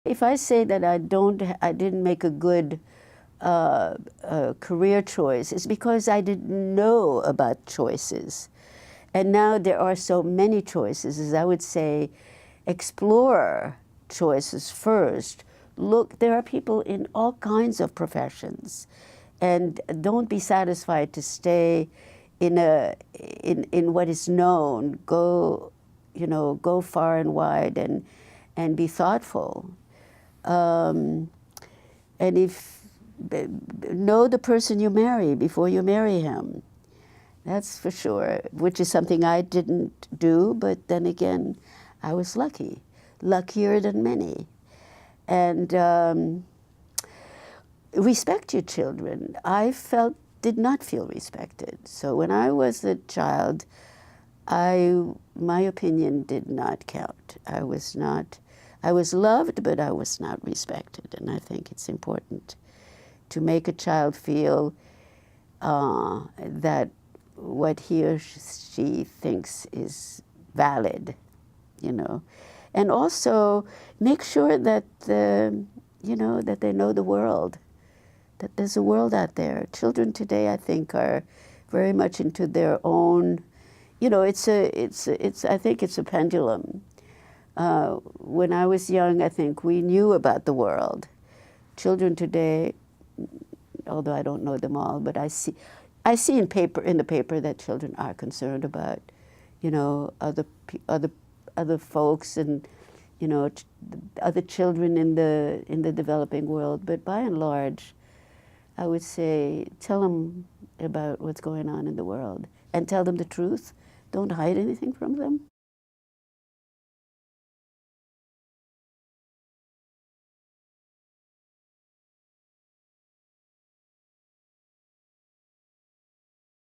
If I say that I didn't make a good career choice, it's because I didn't know about choices. And now there are so many choices, as I would say, explore choices first. Look, there are people in all kinds of professions, and don't be satisfied to stay in what is known. Go, go far and wide, and be thoughtful. And know the person you marry before you marry him. That's for sure, which is something I didn't do, but then again, I was lucky, luckier than many. And respect your children. I did not feel respected. So when I was a child, my opinion did not count. I was loved, but I was not respected. And I think it's important to make a child feel that what he or she thinks is valid, and also make sure that that they know the world, that there's a world out there. Children today, I think, are very much into their own. I think it's a pendulum. When I was young, I think we knew about the world. Children today, although I don't know them all, but I see in the paper that children are concerned about, other folks and, other children in the developing world. But by and large, I would say tell them about what's going on in the world and tell them the truth. Don't hide anything from them.